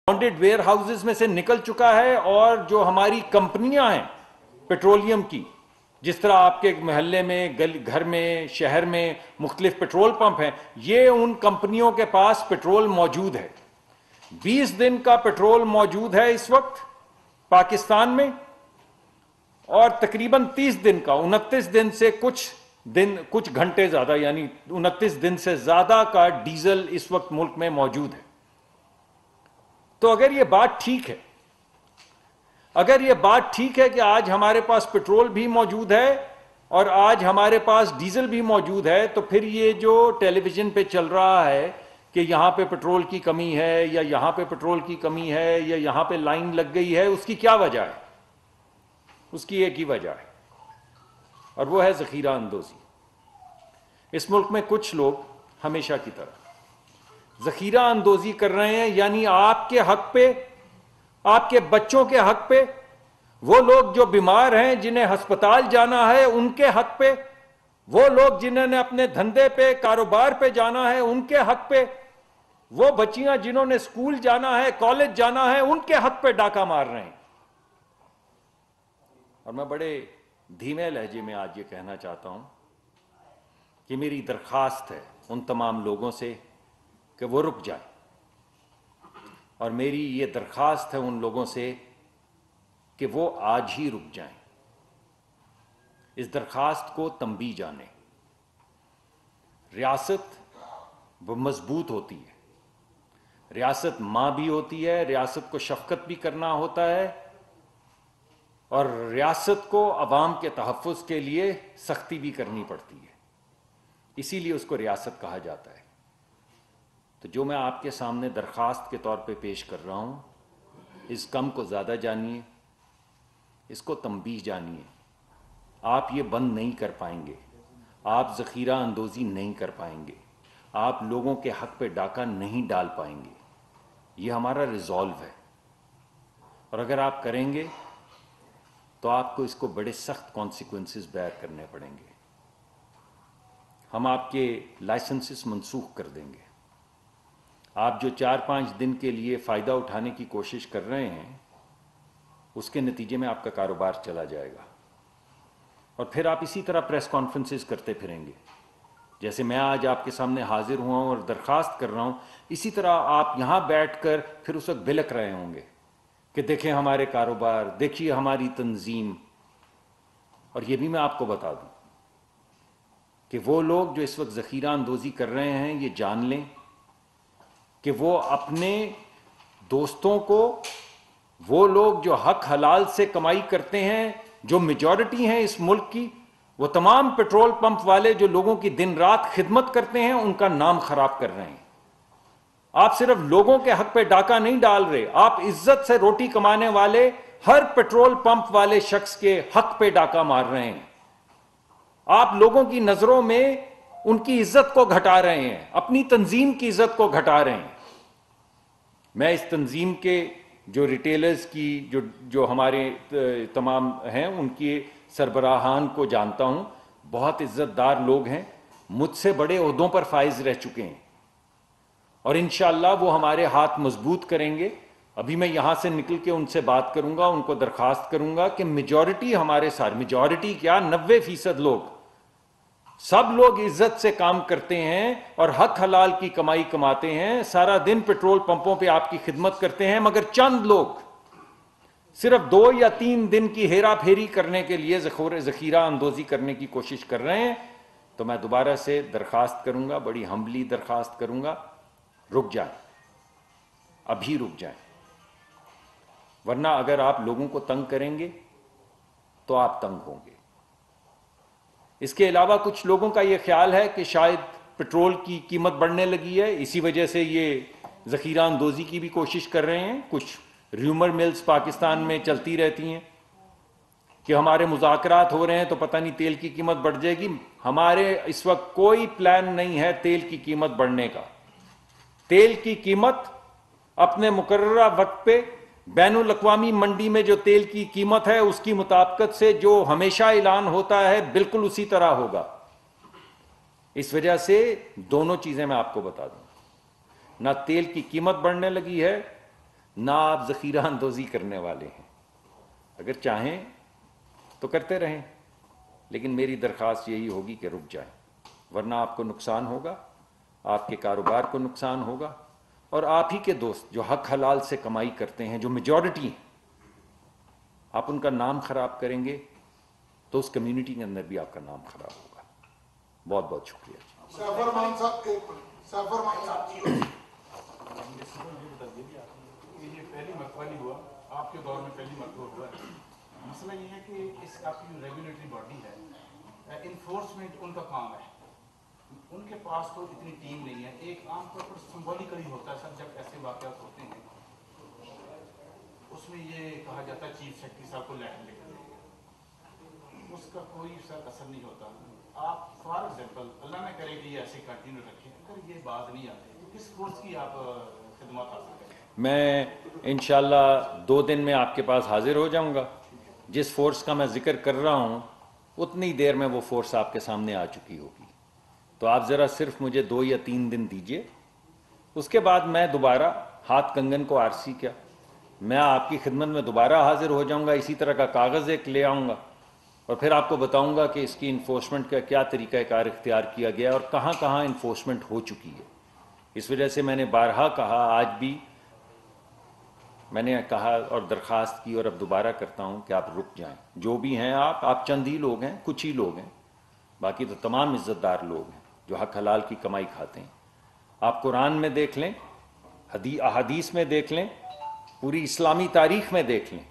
Bounded where houses में से निकल चुका है, और जो हमारी कंपनियां हैं पेट्रोलियम की, जिस तरह आपके मोहल्ले में, घर में, शहर में मुख्तलिफ पेट्रोल पंप हैं, ये उन कंपनियों के पास पेट्रोल मौजूद है। 20 दिन का पेट्रोल मौजूद है इस वक्त पाकिस्तान में, और तकरीबन 30 दिन का, 29 दिन से कुछ घंटे ज्यादा, यानी 29 दिन से ज्यादा का डीजल इस वक्त मुल्क में मौजूद है। तो अगर ये बात ठीक है, अगर ये बात ठीक है कि आज हमारे पास पेट्रोल भी मौजूद है और आज हमारे पास डीजल भी मौजूद है, तो फिर ये जो टेलीविजन पे चल रहा है कि यहां पे पेट्रोल की कमी है, या यहां पे पेट्रोल की कमी है, या यहां पे लाइन लग गई है, उसकी क्या वजह है? उसकी एक ही वजह है, और वो है जखीरा अंदोजी। इस मुल्क में कुछ लोग हमेशा की तरह जखीरा अंदोजी कर रहे हैं, यानी आपके हक पे, आपके बच्चों के हक पे, वो लोग जो बीमार हैं, जिन्हें अस्पताल जाना है, उनके हक पे, वो लोग जिन्होंने अपने धंधे पे, कारोबार पे जाना है, उनके हक पे, वो बच्चियां जिन्होंने स्कूल जाना है, कॉलेज जाना है, उनके हक पे डाका मार रहे हैं। और मैं बड़े धीमे लहजे में आज ये कहना चाहता हूं कि मेरी दरखास्त है उन तमाम लोगों से कि वो रुक जाए, और मेरी ये दरखास्त है उन लोगों से कि वो आज ही रुक जाएं। इस दरखास्त को तंबी जाने। रियासत वो मजबूत होती है, रियासत मां भी होती है, रियासत को शफकत भी करना होता है, और रियासत को अवाम के तहफ़्फ़ुज़ के लिए सख्ती भी करनी पड़ती है, इसीलिए उसको रियासत कहा जाता है। तो जो मैं आपके सामने दरखास्त के तौर पे पेश कर रहा हूं, इस कम को ज़्यादा जानिए, इसको तंबीह जानिए। आप ये बंद नहीं कर पाएंगे, आप ज़ख़ीरा अंदोज़ी नहीं कर पाएंगे, आप लोगों के हक पे डाका नहीं डाल पाएंगे। ये हमारा रिजॉल्व है, और अगर आप करेंगे तो आपको इसको बड़े सख्त कॉन्सिक्वेंसेस बेयर करने पड़ेंगे। हम आपके लाइसेंसेस मनसूख कर देंगे। आप जो 4-5 दिन के लिए फ़ायदा उठाने की कोशिश कर रहे हैं, उसके नतीजे में आपका कारोबार चला जाएगा, और फिर आप इसी तरह प्रेस कॉन्फ्रेंसेस करते फिरेंगे। जैसे मैं आज आपके सामने हाजिर हुआ हूं और दरखास्त कर रहा हूं, इसी तरह आप यहां बैठकर फिर उस वक्त बिलक रहे होंगे कि देखें हमारे कारोबार, देखिए हमारी तंजीम। और ये भी मैं आपको बता दूं कि वो लोग जो इस वक्त ज़ख़ीरा अंदोज़ी कर रहे हैं, ये जान लें कि वो अपने दोस्तों को, वो लोग जो हक हलाल से कमाई करते हैं, जो मेजॉरिटी हैं इस मुल्क की, वो तमाम पेट्रोल पंप वाले जो लोगों की दिन रात खिदमत करते हैं, उनका नाम खराब कर रहे हैं। आप सिर्फ लोगों के हक पे डाका नहीं डाल रहे, आप इज्जत से रोटी कमाने वाले हर पेट्रोल पंप वाले शख्स के हक पे डाका मार रहे हैं। आप लोगों की नजरों में उनकी इज्जत को घटा रहे हैं, अपनी तंजीम की इज्जत को घटा रहे हैं। मैं इस तंजीम के जो रिटेलर्स की जो हमारे तमाम हैं, उनके सरबराहान को जानता हूं, बहुत इज्जतदार लोग हैं, मुझसे बड़े ओहदों पर फाइज रह चुके हैं, और इंशाअल्लाह वो हमारे हाथ मजबूत करेंगे। अभी मैं यहां से निकल के उनसे बात करूंगा, उनको दरखास्त करूंगा कि मेजॉरिटी हमारे साथ, मेजॉरिटी क्या 90% लोग, सब लोग इज्जत से काम करते हैं और हक हलाल की कमाई कमाते हैं, सारा दिन पेट्रोल पंपों पे आपकी खिदमत करते हैं, मगर चंद लोग सिर्फ 2 या 3 दिन की हेरा फेरी करने के लिए ज़ख़ीरा अंदोज़ी करने की कोशिश कर रहे हैं। तो मैं दोबारा से दरखास्त करूंगा, बड़ी हम्बली दरखास्त करूंगा, रुक जाएं, अभी रुक जाएं, वरना अगर आप लोगों को तंग करेंगे तो आप तंग होंगे। इसके अलावा कुछ लोगों का यह ख्याल है कि शायद पेट्रोल की कीमत बढ़ने लगी है, इसी वजह से ये ज़ख़ीरा अंदोज़ी की भी कोशिश कर रहे हैं। कुछ र्यूमर मिल्स पाकिस्तान में चलती रहती हैं कि हमारे मुज़ाकरात हो रहे हैं तो पता नहीं तेल की कीमत बढ़ जाएगी। हमारे इस वक्त कोई प्लान नहीं है तेल की कीमत बढ़ने का। तेल की कीमत अपने मुकर्ररा वक्त पे बैनुल अक़वामी मंडी में जो तेल की कीमत है, उसकी मुताबिकत से जो हमेशा ऐलान होता है, बिल्कुल उसी तरह होगा। इस वजह से दोनों चीजें मैं आपको बता दूं, ना तेल की कीमत बढ़ने लगी है, نہ آپ ذخیرہ اندوزی کرنے والے ہیں. اگر چاہیں تو کرتے رہیں، لیکن میری درخواست یہی ہوگی کہ رک جائیں، ورنہ آپ کو نقصان ہوگا، آپ کے کاروبار کو نقصان ہوگا، اور آپ ہی کے دوست جو حق حلال سے کمائی کرتے ہیں، جو میجورٹی ہیں، آپ ان کا نام خراب کریں گے تو اس کمیونٹی کے اندر بھی آپ کا نام خراب ہوگا. بہت بہت شکریہ. سیف مان صاحب، سیف مان صاحب، یہ پہلی مرتبہ نہیں ہوا، آپ کے دور میں پہلی مرتبہ ہوا ہے. مسئلہ یہ ہے کہ اس آپ کی جو ریگولیٹری باڈی ہے، انفورسمنٹ ان کا کام ہے، ان کے پاس تو اتنی ٹیم نہیں ہے. ایک عام طور پر سمبولکلی ہوتا ہے سر، جب ایسے واقعات ہوتے ہیں اس میں یہ کہا جاتا ہے چیف سیکرٹری صاحب کو لیٹر لکھ دیں، اس کا کوئی سر اثر نہیں ہوتا. آپ فار ایگزامپل اللہ نہ کرے کہ یہ ایسے کنٹینیو رکھیں، اگر یہ بات نہیں آتی تو کس فورس کی آپ خدمات حاصل کریں؟ میں انشاءاللہ 2 دن میں آپ کے پاس حاضر ہو جاؤں گا. جس فورس کا میں ذکر کر رہا ہوں اتنی دیر میں وہ فورس آپ کے سامنے آ چکی ہوگی. تو آپ ذرا صرف مجھے 2 یا 3 دن دیجئے، اس کے بعد میں دوبارہ ہاتھ کنگن کو آرسی کیا، میں آپ کی خدمت میں دوبارہ حاضر ہو جاؤں گا. اسی طرح کا کاغذ ایک لے آؤں گا اور پھر آپ کو بتاؤں گا کہ اس کی انفورسمنٹ کا کیا طریقہ کار اختیار کیا گیا اور کہاں کہاں انفورسمنٹ ہو چکی ہے. اس وجہ سے میں نے بارہا کہا، آج بھی میں نے کہا اور درخواست کی اور اب دوبارہ کرتا ہوں کہ آپ رک جائیں. جو بھی ہیں آپ چند ہی لوگ ہیں، کچھ ہی لوگ ہیں، باقی تو تمام عزت دار لوگ ہیں جو حق حلال کی کمائی کھاتے ہیں. آپ قرآن میں دیکھ لیں، احادیث میں دیکھ لیں، پوری اسلامی تاریخ میں دیکھ لیں،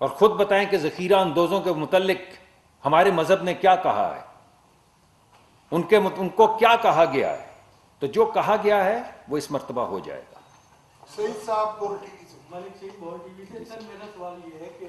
اور خود بتائیں کہ ذخیرہ اندوزوں کے متعلق ہمارے مذہب نے کیا کہا ہے، ان کو کیا کہا گیا ہے. تو جو کہا گیا ہے وہ اس مرتبہ ہو جائے گا. سعید صاحب بول ٹی وی سے. ملک سنگھ بہت ٹی وی سے. سر میرا سوال یہ ہے کہ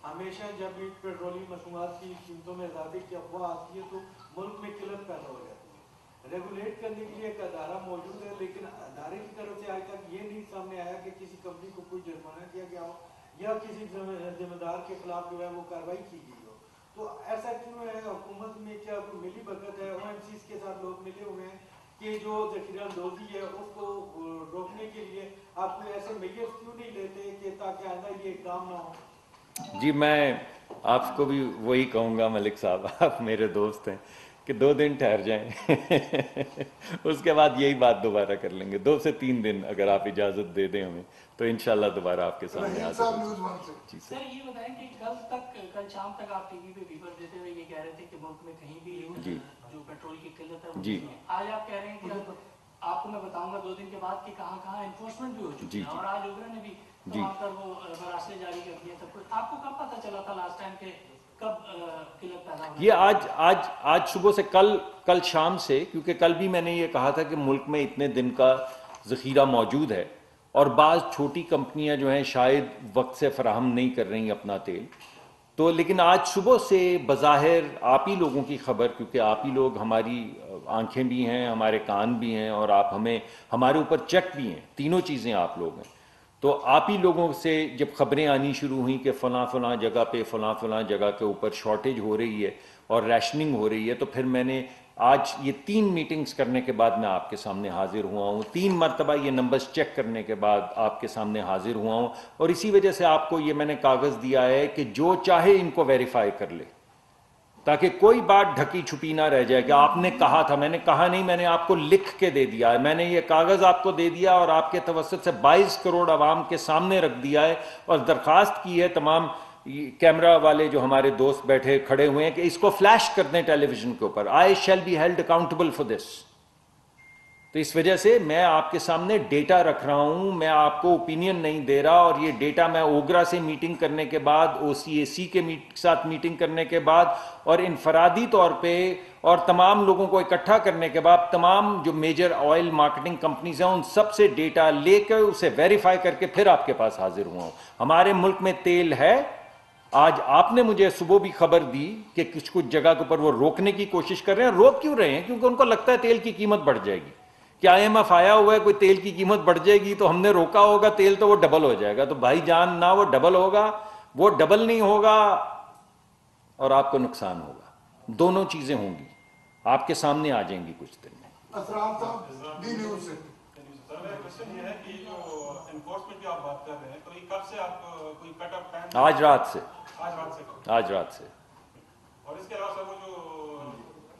ہمیشہ جب بھی پیٹرولیم مصنوعات کی قیمتوں میں اضافے کی افواہ آتی ہے تو ملک میں قلت پیدا ہو جاتی ہے. ریگولیٹ کرنے کے لیے ایک ادارہ موجود ہے، لیکن ادارے کی طرف سے آج تک یہ نہیں سامنے آیا کہ کسی کمپنی کو کوئی جرمانہ کیا گیا ہو یا کسی ذمہ دار کے خلاف جو ہے وہ کارروائی کی گئی ہو. تو ایسا کیوں ہے؟ حکومت میں کیا کوئی ملی بھگت ہے؟ او ایم سیز کے ساتھ لوگ ملے ہوئے ہیں کہ جو ذخیرہ اندوزی ہے اس کو روکنے کے لیے آپ کوئی ایسے میجرز کیوں نہیں لیتے کہ تاکہ آئندہ یہ اقدام نہ ہو؟ جی میں آپ کو بھی وہی کہوں گا ملک صاحب، آپ میرے دوست ہیں، کہ 2 دن ٹھہر جائیں اس کے بعد یہی بات دوبارہ کر لیں گے. 2 سے 3 دن اگر آپ اجازت دے دیں ہمیں تو انشاءاللہ دوبارہ آپ کے سامنے رحیم حاضر صاحب ہوں. نیوز ون سے. جی سر. سر یہ بتائیں کہ کل شام تک آپ ٹی وی پہ خبر دیتے ہوئے یہ کہہ رہے تھے کہ ملک میں کہیں بھی جی جو پیٹرول کی قلت ہے وہ جی نہیں ہے. آج آپ کہہ رہے ہیں کہ آپ کو میں بتاؤں گا 2 دن کے بعد کہ کہاں کہاں انفورسمنٹ بھی ہو چکی جی ہے، اور آج اوبرا نے بھی جی تمام تر وہ راستے جاری کر دیے سب کچھ. آپ کو کب پتہ چلا تھا لاسٹ ٹائم کہ کب قلت پیدا ہوئی؟ یہ آج صبح سے کل شام سے، کیونکہ کل بھی میں نے یہ کہا تھا کہ ملک میں اتنے دن کا ذخیرہ موجود ہے اور بعض چھوٹی کمپنیاں جو ہیں شاید وقت سے فراہم نہیں کر رہی اپنا تیل. تو لیکن آج صبح سے بظاہر آپ ہی لوگوں کی خبر، کیونکہ آپ ہی لوگ ہماری آنکھیں بھی ہیں، ہمارے کان بھی ہیں، اور آپ ہمارے اوپر چیک بھی ہیں، تینوں چیزیں آپ لوگ ہیں. تو آپ ہی لوگوں سے جب خبریں آنی شروع ہوئیں کہ فلاں فلاں جگہ پہ فلاں جگہ کے اوپر شارٹیج ہو رہی ہے اور ریشننگ ہو رہی ہے، تو پھر میں نے آج یہ 3 میٹنگز کرنے کے بعد میں آپ کے سامنے حاضر ہوا ہوں. 3 مرتبہ یہ نمبرز چیک کرنے کے بعد آپ کے سامنے حاضر ہوا ہوں، اور اسی وجہ سے آپ کو یہ میں نے کاغذ دیا ہے کہ جو چاہے ان کو ویریفائی کر لے، تاکہ کوئی بات ڈھکی چھپی نہ رہ جائے کہ آپ نے کہا تھا. میں نے کہا نہیں، میں نے آپ کو لکھ کے دے دیا ہے. میں نے یہ کاغذ آپ کو دے دیا اور آپ کے توسط سے 22 کروڑ عوام کے سامنے رکھ دیا ہے، اور درخواست کی ہے تمام کیمرہ والے جو ہمارے دوست بیٹھے کھڑے ہوئے ہیں کہ اس کو فلیش کر دیں ٹیلی ویژن کے اوپر. I shall be held accountable for this. تو اس وجہ سے میں آپ کے سامنے ڈیٹا رکھ رہا ہوں، میں آپ کو اوپینین نہیں دے رہا. اور یہ ڈیٹا میں اوگرا سے میٹنگ کرنے کے بعد، او سی اے سی کے ساتھ میٹنگ کرنے کے بعد، اور انفرادی طور پہ اور تمام لوگوں کو اکٹھا کرنے کے بعد، تمام جو میجر آئل مارکیٹنگ کمپنیز ہیں ان سب سے ڈیٹا لے کر اسے ویریفائی کر کے پھر آپ کے پاس حاضر ہوا ہوں. ہمارے ملک میں تیل ہے. آج آپ نے مجھے صبح بھی خبر دی کہ کچھ جگہ کے اوپر وہ روکنے کی کوشش کر رہے ہیں. روک کیوں رہے ہیں؟ کیونکہ ان کو لگتا ہے تیل کی قیمت بڑھ جائے گی. کہ آئی ایم ایف آیا ہوا ہے، کوئی تیل کی قیمت بڑھ جائے گی تو ہم نے روکا ہوگا تیل تو وہ ڈبل ہو جائے گا. تو بھائی جان، نہ وہ ڈبل ہوگا، وہ ڈبل نہیں ہوگا اور آپ کو نقصان ہوگا. دونوں چیزیں ہوں گی، آپ کے سامنے آ جائیں گی کچھ دن میں. اسرار صاحب ڈی نیوز سے. मेरा क्वेश्चन ये है कि जो एनफोर्समेंट की आप बात कर रहे हैं, तो ये कब से आप कोई कट ऑफ टाइम? आज रात से। आज रात से? आज रात से। और इसके अलावा सर वो जो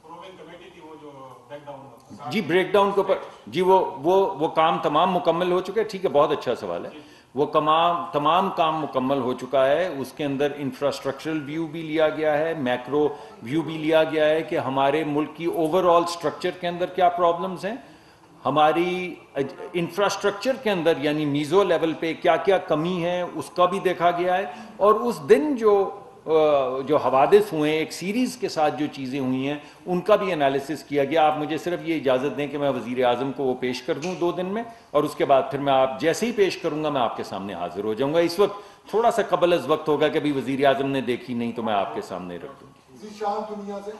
प्रूविंग कमेटी थी, वो जो ब्रेकडाउन जी ब्रेकडाउन के ऊपर जी वो काम तमाम मुकम्मल हो चुके हैं। ठीक है, बहुत अच्छा सवाल है। वो तमाम काम मुकम्मल हो चुका है। उसके अंदर इंफ्रास्ट्रक्चरल व्यू भी लिया गया है, मैक्रो व्यू भी लिया गया है कि हमारे मुल्क की ओवरऑल स्ट्रक्चर के अंदर क्या प्रॉब्लम्स हैं, हमारी इंफ्रास्ट्रक्चर के अंदर यानी मीज़ो लेवल पे क्या क्या कमी है उसका भी देखा गया है। और उस दिन जो हवादिस हुए, एक सीरीज़ के साथ जो चीज़ें हुई हैं, उनका भी एनालिसिस किया गया। आप मुझे सिर्फ ये इजाज़त दें कि मैं वज़ीर आज़म को वो पेश कर दूं 2 दिन में, और उसके बाद फिर मैं आप जैसे ही पेश करूंगा मैं आपके सामने हाजिर हो जाऊंगा। इस वक्त थोड़ा सा कबल अज़ वक्त होगा कि अभी वज़ीर आज़म ने देखी नहीं तो मैं आपके सामने रख दूँगी। शाम दुनिया से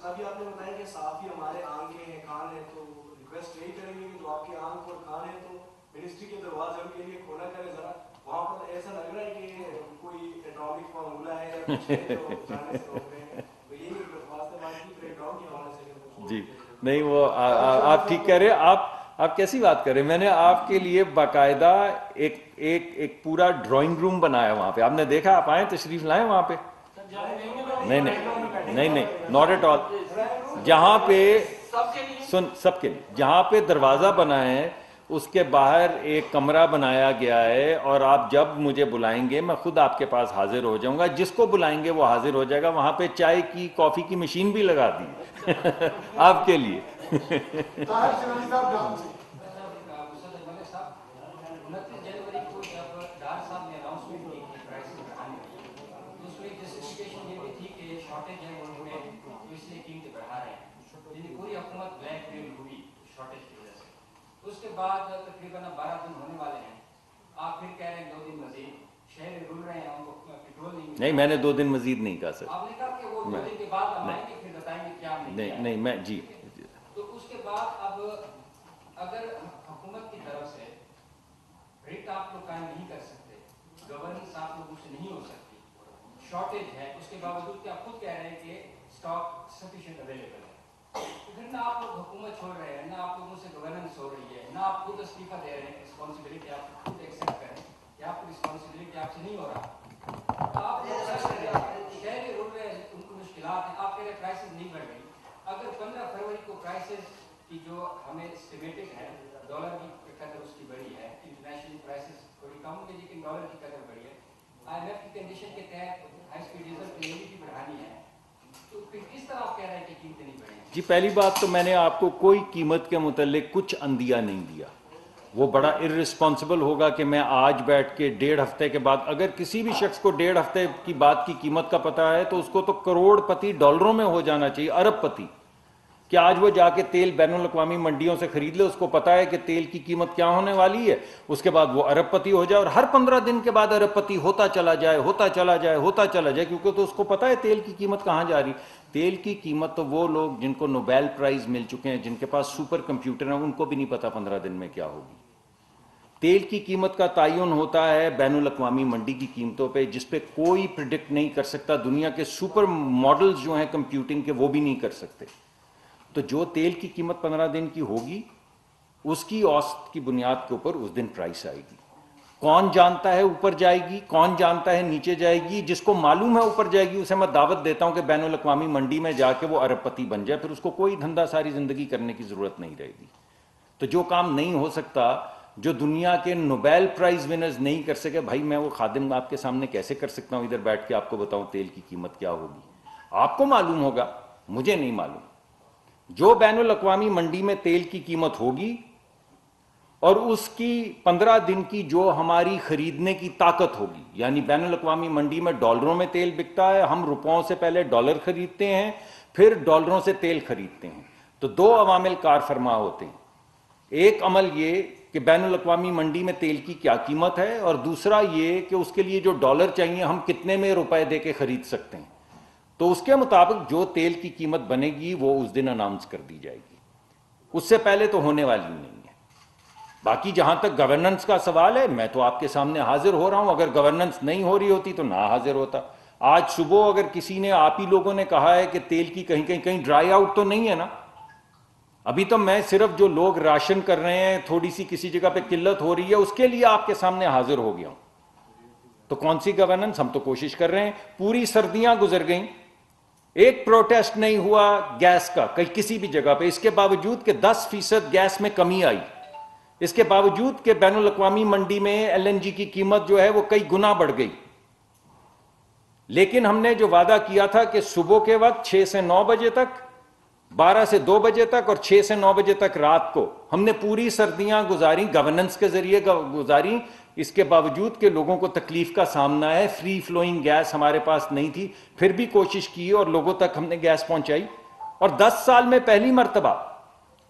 अभी आपने बताया कि साफी हमारे आंखें हैं, कान है, तो रिक्वेस्ट यही करेंगे कि जो आपके आंख और कान है तो मिनिस्ट्री के दरवाजे उनके लिए खोला करें जरा। वहाँ पर ऐसा लग रहा है कि कोई एटॉमिक फार्मूला है या कुछ है जो जाने से रोक रहे हैं। तो यही वास्ते बात की ब्रेकडाउन के हवाले से जी नहीं, वो आप ठीक कह रहे हैं। आप कैसी बात कर रहे हैं? मैंने आपके लिए बाकायदा एक पूरा ड्राइंग रूम बनाया वहाँ पे। आपने देखा? आप आए, तशरीफ लाएं वहाँ पे? नहीं, नॉट एट ऑल। जहाँ पे सबके लिए जहाँ पे दरवाज़ा बना है उसके बाहर एक कमरा बनाया गया है, और आप जब मुझे बुलाएंगे मैं खुद आपके पास हाजिर हो जाऊंगा। जिसको बुलाएंगे वो हाजिर हो जाएगा। वहाँ पे चाय की, कॉफ़ी की मशीन भी लगा दी आपके लिए। उसके बाद तकरीबन 12 दिन होने वाले हैं, आप फिर कह रहे हैं 2 दिन मजीद, शहर रुल रहे हैं, उनको पेट्रोल नहीं, मैंने 2 दिन मजीद नहीं कहा सर। आपने कहा कि वो 2 दिन के बाद हम आएंगे फिर बताएंगे क्या नहीं मैं जी। तो उसके बाद अब अगर हुकूमत की तरफ से रिट आप लोग कायम नहीं कर सकते, गवर्नेंस आप लोगों से नहीं हो सकती, शॉर्टेज है, उसके बावजूद कि आप खुद कह रहे हैं कि स्टॉक सफिशिएंट अवेलेबल है, तो फिर ना आप लोग हुकूमत छोड़ रहे हैं, ना आप लोगों से गवर्नेंस हो रही है, ना आप खुद इस्तीफा दे रहे हैं, रिस्पॉन्सिबिलिटी आप खुद एक्सेप्ट करें कि आपको रिस्पॉन्सिबिलिटी आपसे नहीं हो रहा, तो आप लोग शहर रुक रहे हैं, उनको मुश्किलात हैं, आप कह रहे क्राइसिस नहीं बढ़ गई। अगर 15 फरवरी को क्राइसिस की जो हमें एस्टिमेटेड है, डॉलर की कदर उसकी बढ़ी है, इंटरनेशनल प्राइसेस थोड़ी कम होगी लेकिन डॉलर की कदर बढ़ी है, IMF की कंडीशन के तहत हाई स्पीड डीजल की बढ़ानी है, तो फिर किस तरह आप कह रहे हैं कि कीमतें नहीं बढ़ेंगी? जी पहली बात तो मैंने आपको कोई कीमत के मुतालिक कुछ अंदिया नहीं दिया। वो बड़ा इर्रिस्पॉन्सिबल होगा कि मैं आज बैठ के 1.5 हफ्ते के बाद, अगर किसी भी शख्स को 1.5 हफ्ते की बात की कीमत का पता है तो उसको तो करोड़पति डॉलरों में हो जाना चाहिए, अरबपति। कि आज वो जाके तेल बैनुल अक़वामी मंडियों से खरीद ले, उसको पता है कि तेल की कीमत क्या होने वाली है, उसके बाद वो अरबपति हो जाए और हर 15 दिन के बाद अरबपति होता चला जाए, क्योंकि तो उसको पता है तेल की कीमत कहाँ जा रही। तेल की कीमत तो वो लोग जिनको नोबेल प्राइज मिल चुके हैं, जिनके पास सुपर कंप्यूटर है, उनको भी नहीं पता 15 दिन में क्या होगी। तेल की कीमत का तयन होता है बैनुल अक़वामी मंडी की कीमतों पे, जिस पे कोई प्रिडिक्ट नहीं कर सकता। दुनिया के सुपर मॉडल्स जो हैं कंप्यूटिंग के, वो भी नहीं कर सकते। तो जो तेल की कीमत 15 दिन की होगी, उसकी औसत की बुनियाद के ऊपर उस दिन प्राइस आएगी। कौन जानता है ऊपर जाएगी, कौन जानता है नीचे जाएगी। जिसको मालूम है ऊपर जाएगी उसे मैं दावत देता हूं कि बैनुल अक़वामी मंडी में जाके वो अरबपति बन जाए, फिर उसको कोई धंधा सारी जिंदगी करने की जरूरत नहीं रहेगी। तो जो काम नहीं हो सकता, जो दुनिया के नोबेल प्राइज विनर्स नहीं कर सके, भाई मैं वो खादिम आपके सामने कैसे कर सकता हूं इधर बैठ के आपको बताऊं तेल की कीमत क्या होगी। आपको मालूम होगा, मुझे नहीं मालूम। जो बैनुल अक़वामी मंडी में तेल की कीमत होगी और उसकी 15 दिन की जो हमारी खरीदने की ताकत होगी, यानी बैनुल अक़वामी मंडी में डॉलरों में तेल बिकता है, हम रुपयों से पहले डॉलर खरीदते हैं, फिर डॉलरों से तेल खरीदते हैं। तो 2 अवामिल कार फरमा होते हैं। एक अमल ये कि बैनुल अक़वामी मंडी में तेल की क्या कीमत है, और दूसरा ये कि उसके लिए जो डॉलर चाहिए हम कितने में रुपए दे के खरीद सकते हैं। तो उसके मुताबिक जो तेल की कीमत बनेगी वो उस दिन अनाउंस कर दी जाएगी, उससे पहले तो होने वाली नहीं है। बाकी जहां तक गवर्नेंस का सवाल है, मैं तो आपके सामने हाजिर हो रहा हूं। अगर गवर्नेंस नहीं हो रही होती तो ना हाजिर होता। आज सुबह अगर किसी ने, आप ही लोगों ने कहा है कि तेल की कहीं ड्राई आउट तो नहीं है ना, ابھی تو میں صرف جو لوگ راشن کر رہے ہیں, تھوڑی سی کسی جگہ پہ قلت ہو رہی ہے, اس کے لیے آپ کے سامنے حاضر ہو گیا ہوں. تو کون سی گورننس؟ ہم تو کوشش کر رہے ہیں. پوری سردیاں گزر گئیں, ایک پروٹیسٹ نہیں ہوا گیس کا کسی بھی جگہ پہ, اس کے باوجود کہ 10% گیس میں کمی آئی, اس کے باوجود کہ بین الاقوامی منڈی میں ایل این جی کی قیمت جو ہے وہ کئی گنا بڑھ گئی. لیکن ہم نے جو وعدہ کیا تھا کہ صبح کے وقت 6 سے 9 بجے تک, 12 سے 2 بجے تک اور 6 سے 9 بجے تک رات کو, ہم نے پوری سردیاں گزاری, گورننس کے ذریعے گزاری. اس کے باوجود کہ لوگوں کو تکلیف کا سامنا ہے, فری فلوئنگ گیس ہمارے پاس نہیں تھی, پھر بھی کوشش کی اور لوگوں تک ہم نے گیس پہنچائی. اور 10 سال میں پہلی مرتبہ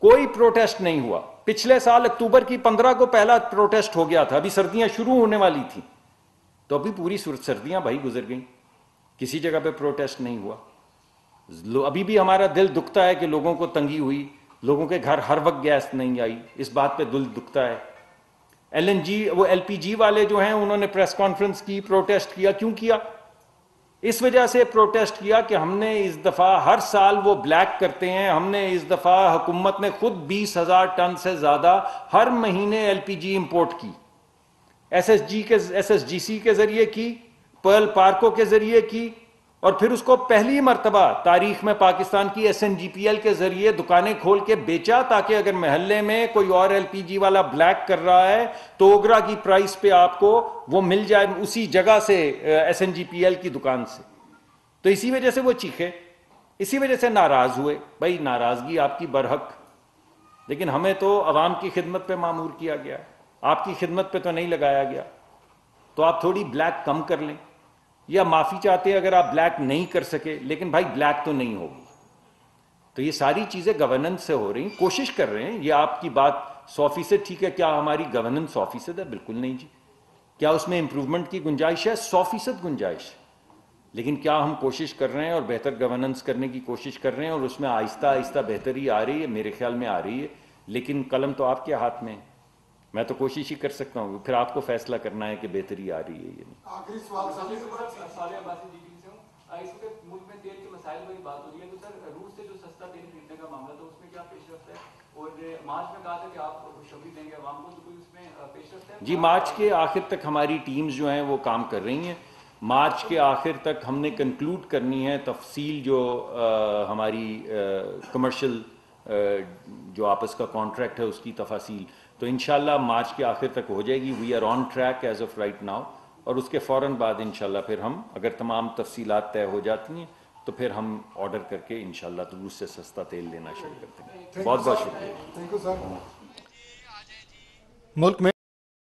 کوئی پروٹیسٹ نہیں ہوا. پچھلے سال اکتوبر کی 15 کو پہلا پروٹیسٹ ہو گیا تھا, ابھی سردیاں شروع ہونے والی تھیں, تو ابھی پوری سردیاں بھائی گزر گئیں, کسی جگہ پہ پروٹیسٹ نہیں ہوا. ابھی بھی ہمارا دل دکھتا ہے کہ لوگوں کو تنگی ہوئی, لوگوں کے گھر ہر وقت گیس نہیں آئی, اس بات پہ دل دکھتا ہے. ایل این جی, وہ ایل پی جی والے جو ہیں, انہوں نے پریس کانفرنس کی, پروٹیسٹ کیا. کیوں کیا؟ اس وجہ سے پروٹیسٹ کیا کہ ہم نے اس دفعہ, ہر سال وہ بلیک کرتے ہیں, ہم نے اس دفعہ, حکومت نے خود 20,000 ٹن سے زیادہ ہر مہینے ایل پی جی امپورٹ کی, ایس ایس جی سی کے ذریعے کی, پرل پارکو کے ذریعے کی, اور پھر اس کو پہلی مرتبہ تاریخ میں پاکستان کی S N G P L کے ذریعے دکانیں کھول کے بیچا, تاکہ اگر محلے میں کوئی اور ایل پی جی والا بلیک کر رہا ہے تو اوگرا کی پرائس پہ آپ کو وہ مل جائے اسی جگہ سے, S N G P L کی دکان سے. تو اسی وجہ سے وہ چیخے, اسی وجہ سے ناراض ہوئے. بھائی ناراضگی آپ کی برحق, لیکن ہمیں تو عوام کی خدمت پہ مامور کیا گیا, آپ کی خدمت پہ تو نہیں لگایا گیا. تو آپ تھوڑی بلیک کم کر لیں, یا معافی چاہتے ہیں اگر آپ بلیک نہیں کر سکے, لیکن بھائی بلیک تو نہیں ہوگی. تو یہ ساری چیزیں گورننس سے ہو رہی ہیں, کوشش کر رہے ہیں. یہ آپ کی بات 100% ٹھیک ہے. کیا ہماری گورننس 100% ہے؟ بالکل نہیں جی. کیا اس میں امپروومنٹ کی گنجائش ہے؟ 100% گنجائش. لیکن کیا ہم کوشش کر رہے ہیں اور بہتر گورننس کرنے کی کوشش کر رہے ہیں, اور اس میں آہستہ آہستہ بہتری آ رہی ہے؟ میرے خیال میں آ رہی ہے, لیکن قلم تو آپ کے ہاتھ میں ہے. میں تو کوشش ہی کر سکتا ہوں, پھر آپ کو فیصلہ کرنا ہے کہ بہتری آ رہی ہے یا نہیں. آخری سوال اس وقت ملک میں تیل کے مسائل کی بات ہو رہی ہے, تو سر روس سے جو سستا تیل خریدنے کا معاملہ تھا اس میں کیا پیش رفت ہے؟ اور مارچ میں کہا تھا کہ آپ خوشخبری دیں گے عوام کو, تو کوئی اس میں پیش رفت ہے؟ جی, مارچ کے آخر تک ہماری ٹیمز جو ہیں وہ کام کر رہی ہیں. مارچ کے آخر تک ہم نے کنکلوڈ کرنی ہے تفصیل, جو ہماری کمرشل جو آپس کا کانٹریکٹ ہے اس کی تفاصیل, تو انشاءاللہ مارچ کے آخر تک ہو جائے گی. We are on track as of right now. اور اس کے فوراً بعد انشاءاللہ پھر ہم, اگر تمام تفصیلات طے ہو جاتی ہیں تو پھر ہم آرڈر کر کے انشاءاللہ تو روس سے سستا تیل لینا شروع کرتے ہیں. بہت بہت شکریہ. Thank you sir. ملک میں